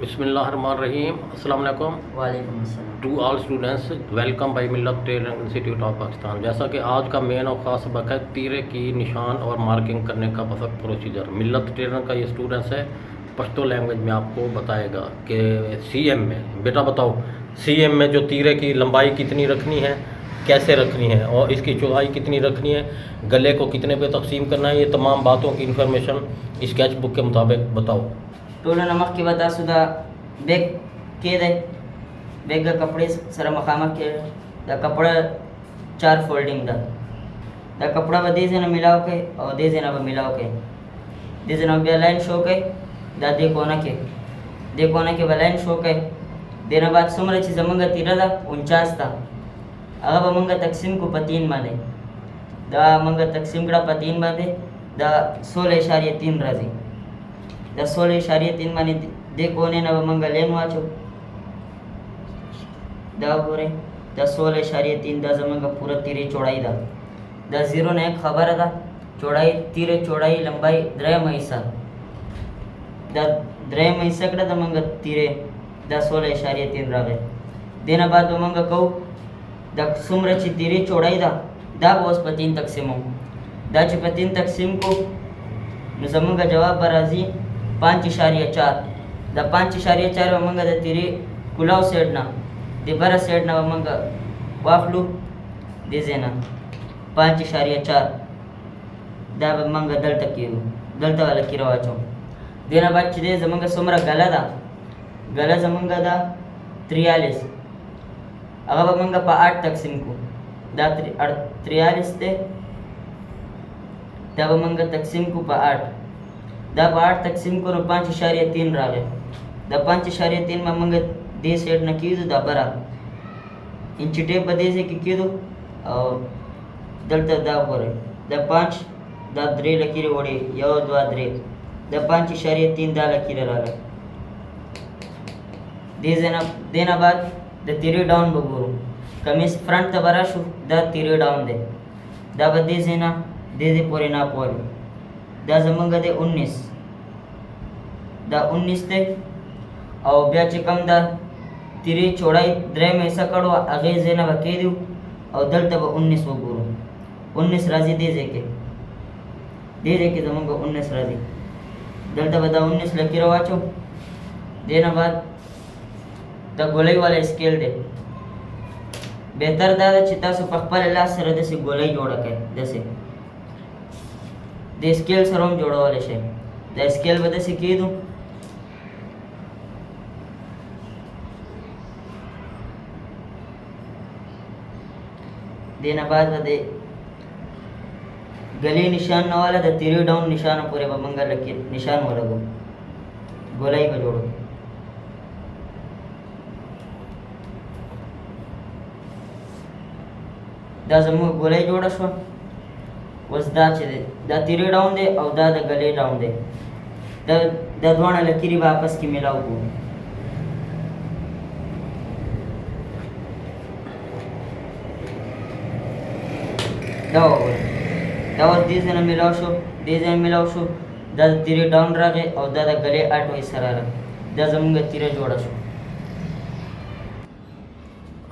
بسم اللہ الرحمن الرحیم. السلام علیکم وعلیکم السلام. ٹو آل اسٹوڈنٹس. ویلکم بائی ملت ٹیلرنگ انسٹیٹیوٹ آف پاکستان. جیسا کہ آج کا مین اور خاص سبق ہے تیرے کی نشان اور مارکنگ کرنے کا پروسیجر. ملت ٹیلرنگ کا یہ اسٹوڈنٹس ہے پشتو لینگویج میں آپ کو بتائے گا کہ سی ایم میں بیٹا بتاؤ سی ایم میں جو تیرے کی لمبائی کتنی رکھنی ہے, کیسے رکھنی ہے, اور اس کی چوڑائی کتنی رکھنی ہے, گلے کو کتنے پہ تقسیم کرنا ہے, یہ تمام باتوں کی انفارمیشن اسکیچ بک کے مطابق بتاؤ. ټولو نه مخکې به تاسو دا بیگ کېدی بیگ د کپړې سره مخامخ کېږي. دا کپړه 4 فولډینګ ده. دا کپړه به دې ځای نه میلاو کړئ او دې ځای نه به میلاو کړئ. دې ځای نه بیا لاین شو کړئ. دا دې کونه کې به لاین شو کړئ. دې نه بعد څومره چې زمونږ تیره ده 49 ده هغه به مونږ تقسیم کو په 3 باندې. دا مونږ تقسیم کړه په 3 باندې. دا 16.3 راځي. دا 16.3 باندې دې کونې نه به مونږ لین واچو. دا وګورئ دا 16.3 دا زمونږ پوره تیرې چوړائی ده. دا 0 نه 1 خبره ده. چوړائی تیرې چوړائی لمبائی درېیمه حصہ. دا درېیمه حصہ کړه د مونږ تیرې دا 16.3 راغی. دې نه بعد به مونږ کوو دا څومره چې تیرې چوړائی ده دا به اوس په 3 تقسیمو. دا چې په 3 تقسیم کو نو زمونږ جواب به راځي 5.4. دا 5.4 به مونږ د تیرې کلاو سیډ نه د بره سیډ نه به مونږ واخلو دې ځای نه 5.4. دا به مونږ دلته کېږو دلته والا کیره واچو. دې نه بعد چې دی زمونږ څومره ګله ده ګله زمونږ ده 43 هغه به مونږ په 8 تقسیم کو. دا 43 دی دا به مونږ تقسیم کو په 8. دا په 8 تقسیم کو نو 5.3 راغی. دا 5.3 به مونږ دې سیډ نه کېږو دا بره انچ ټیپ به دې ځای کې کېږو او دلته دا وګورئ دا 5 دا 3 لکیرې وړې 1 2 3 دا 5.3 دا لکیره راغی. دې نه بعد د تیرې ډاون به ګورو. کمیس فرنٹ ته به راشو دا تیرې ډاون دی. دا به دې ځای نه دې پورې ناپ والو. دا زمونږ دی 19 دا 19 دی او بیا چې کوم دا تیرې چوړائی درېیمه حصہ کړو هغې ځای نه به کېږدو او دلته به 19 وګورو. 19 راځي دې ځای کې زمونږ 19 راځي. دلته به دا 19 لکیره واچو. دې نه بعد دا ګولۍ والا اسکیل دی. بهتر دا ده چې تاسو په خپل لاس سره داسې ګولۍ جوړه کړئ. داسې د اسکیل سره هم جوړولی شئ. دا اسکیل به داسې کېږدو دې نه بعد به د ګلې نشان نه والا د تیرې ډاون نشانه پورې به مونږ نشان ولګو ګولۍ به جوړو. دا زموږ ګولۍ جوړه شوه. اوس دا چې دی دا تیرې ډاون دی او دا د ګلې ډاون دی. دا دواړه لکیرې به آپس کې میلاو کړو. دا وګورئ دا اوس دې ځای نه میلاو شو دې ځای میلاو شو. دا د تیرې ډاون راغی او دا د ګلې 8 حصہ راغی. دا زموږ تیره جوړه شو.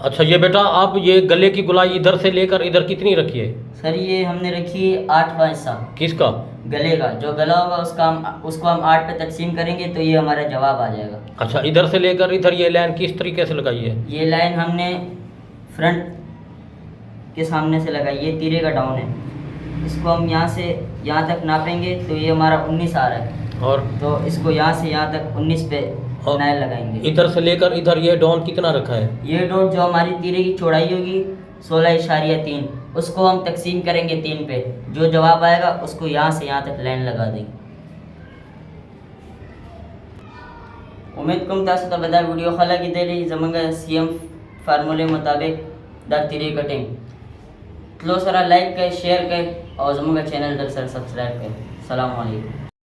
اچھا یہ بیٹا آپ یہ گلے کی گلائی ادھر سے لے کر ادھر کتنی رکھی ہے؟ سر یہ ہم نے رکھی 8واں حصہ. کس کا؟ گلے کا. جو گلا ہوگا اس کو ہم 8 پہ تقسیم کریں گے تو یہ ہمارا جواب آ جائے گا. اچھا ادھر سے لے کر ادھر یہ لائن کس طریقے سے لگائی ہے؟ یہ لائن ہم نے فرنٹ کے سامنے سے لگائی. یہ تیرے کا ڈاؤن ہے. اس کو ہم یہاں سے یہاں تک ناپیں گے تو یہ ہمارا 19 آ رہا ہے. اور تو اس کو یہاں سے یہاں تک 19 پہ نائل لگائیں گے. ادھر سے لے کر ادھر یہ ڈاؤن کتنا رکھا ہے؟ یہ ڈاؤن جو ہماری تیرے کی چوڑائی ہوگی 16.3 اس کو ہم تقسیم کریں گے 3 پہ. جو جواب آئے گا اس کو یہاں سے یہاں تک لائن لگا دیں گے. امید کوم تاسو ته به دا ویډیو ښه لګېدلی. زموږ CM فارمولې مطابق دا تیرې کټینګ تلو سره لایک کړئ شیر کړئ او زموږ چینل در سره سبسکرایب کړئ. السلام علیکم.